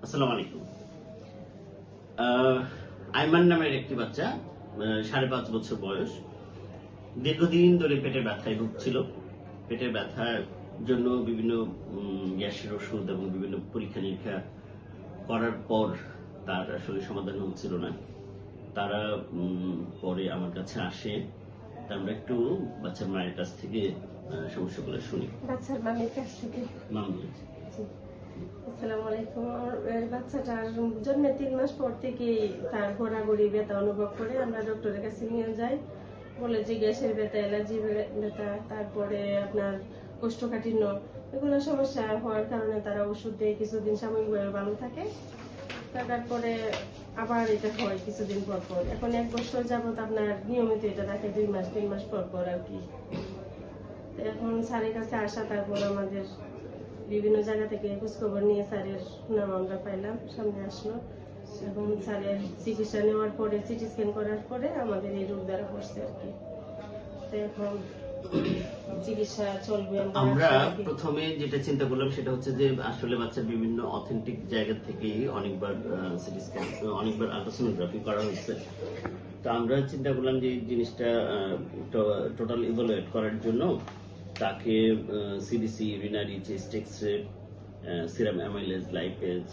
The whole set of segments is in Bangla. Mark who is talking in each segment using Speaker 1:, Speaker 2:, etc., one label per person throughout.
Speaker 1: আসসালামু আলাইকুম। আইমান নামের একটি বাচ্চা 5.5 বছর বয়স, দীর্ঘদিন ধরে পেটের ব্যথায় ভুগছিল। পেটের ব্যথার জন্য বিভিন্ন গ্যাসের ওষুধ এবং বিভিন্ন পরীক্ষা নিরীক্ষা করার পর তার আসলে সমাধান হচ্ছিল না। তারা পরে আমার কাছে আসে। তা আমরা একটু বাচ্চার মায়ের কাছ থেকে সমস্যাগুলো শুনি।
Speaker 2: বাচ্চার মামির কাছ থেকে।
Speaker 1: মামনি,
Speaker 2: আসসালামু আলাইকুম। বাচ্চাটার জন্মের 3 মাস পর থেকে তার ঘোরাঘুরি ব্যথা অনুভব করে আমরা ডক্টরের কাছে নিয়ে যাই। বলে যে গ্যাসের ব্যথা, অ্যালার্জি ব্যথা, তারপরে আপনার কোষ্ঠকাঠিন্য, এগুলো সমস্যা হওয়ার কারণে তারা ওষুধ দেয়। কিছুদিন সাময়িকভাবে ভালো থাকে, তারপরে আবার এটা হয় কিছুদিন পর পর। এখন 1 বছর যাবত আপনার নিয়মিত এটা থাকে, 2 মাস 3 মাস পর পর আর কি। এখন স্যারের কাছে আসা, তারপর আমাদের বিভিন্ন জায়গা থেকে খোঁজখবর নিয়ে স্যারের নাম আমরা পাইলাম, সামনে আসলো। এখন স্যারের চিকিৎসা নেওয়ার পরে, সিটি স্ক্যান করার পরে আমাদের এই রোগ দ্বারা পড়ছে আর কি। তো এখন চিকিৎসা চলবে।
Speaker 1: আমরা প্রথমে যেটা চিন্তা করলাম সেটা হচ্ছে যে আসলে বাচ্চার বিভিন্ন অথেন্টিক জায়গা থেকেই অনেকবার সিটি স্ক্যান, অনেকবার আল্ট্রাসোনোগ্রাফি করা হয়েছে। তো আমরা চিন্তা করলাম যে এই জিনিসটা টোটাল ইভালুয়েট করার জন্য তাকে CBC, urinary, chest X-ray, serum amylase, lipase,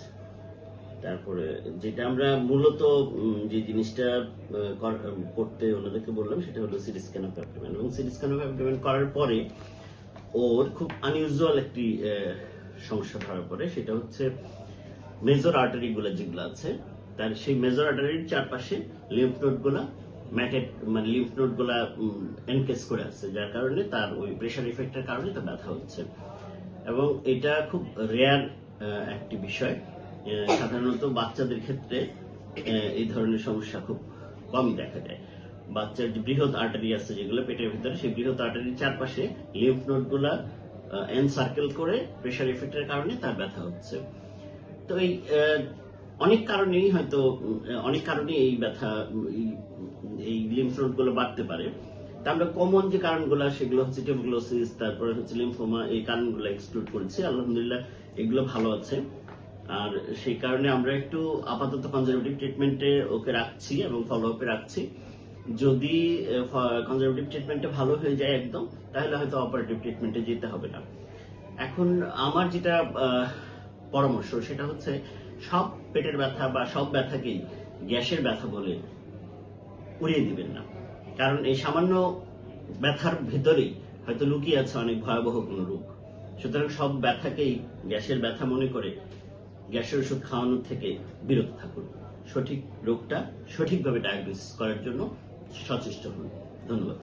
Speaker 1: তারপরে যেটা আমরা মূলত যে জিনিসটা করতে ওনাদেরকে বললাম সেটা হলো সিটি স্ক্যান অফ অ্যাবডোমেন। এবং সিটি স্ক্যান অফ অ্যাবডোমেন করার পরে ওর খুব আনইউজুয়াল একটি সমস্যা ধরা পড়ে। সেটা হচ্ছে মেজর আর্টারি গুলো যেগুলো আছে, তার সেই মেজর আর্টারির চারপাশে লিম্ফ নোড গুলা ম্যাটেড, মানে লিম্ফ নোড গুলা এনকেস করে আছে, যার কারণে তার ওই প্রেশার ইফেক্টের কারণে তার ব্যথা হচ্ছে। এবং এটা খুব রেয়ার একটি বিষয়। সাধারণত বাচ্চাদের ক্ষেত্রে এই ধরনের সমস্যা খুব কমই দেখা যায়। বাচ্চার যে বৃহৎ আর্টারি আছে যেগুলো পেটের ভিতরে, সেই বৃহৎ আর্টারির চারপাশে লিম্ফ নোড গুলা এনসার্কেল করে প্রেশার ইফেক্টের কারণে তার ব্যথা হচ্ছে। তো এই অনেক কারণেই হয়তো অনেক কারণেই এই ব্যথা, এই লিম্ফ নোড গুলো বাড়তে পারে। তা আমরা কমন যে কারণগুলো সেগুলো হচ্ছে টিউবারকুলোসিস, তারপরে হচ্ছে লিম্ফোমা, এই কারণগুলো এক্সক্লুড করেছি। আলহামদুলিল্লাহ এগুলো ভালো আছে। আর সেই কারণে আমরা একটু আপাতত কনজারভেটিভ ট্রিটমেন্টে ওকে রাখছি এবং ফলো আপে রাখছি। যদি কনজারভেটিভ ট্রিটমেন্টে ভালো হয়ে যায় একদম, তাহলে হয়তো অপারেটিভ ট্রিটমেন্টে যেতে হবে না। এখন আমার যেটা পরামর্শ সেটা হচ্ছে সব পেটের ব্যথা বা সব ব্যথাকেই গ্যাসের ব্যথা বলে উড়িয়ে দিবেন না। কারণ এই সামান্য ব্যথার ভেতরেই হয়তো লুকিয়ে আছে অনেক ভয়াবহ কোনো রোগ। সুতরাং সব ব্যথাকেই গ্যাসের ব্যথা মনে করে গ্যাসের ওষুধ খাওয়ানোর থেকে বিরত থাকুন। সঠিক রোগটা সঠিকভাবে ডায়াগনোসিস করার জন্য সচেষ্ট হন। ধন্যবাদ।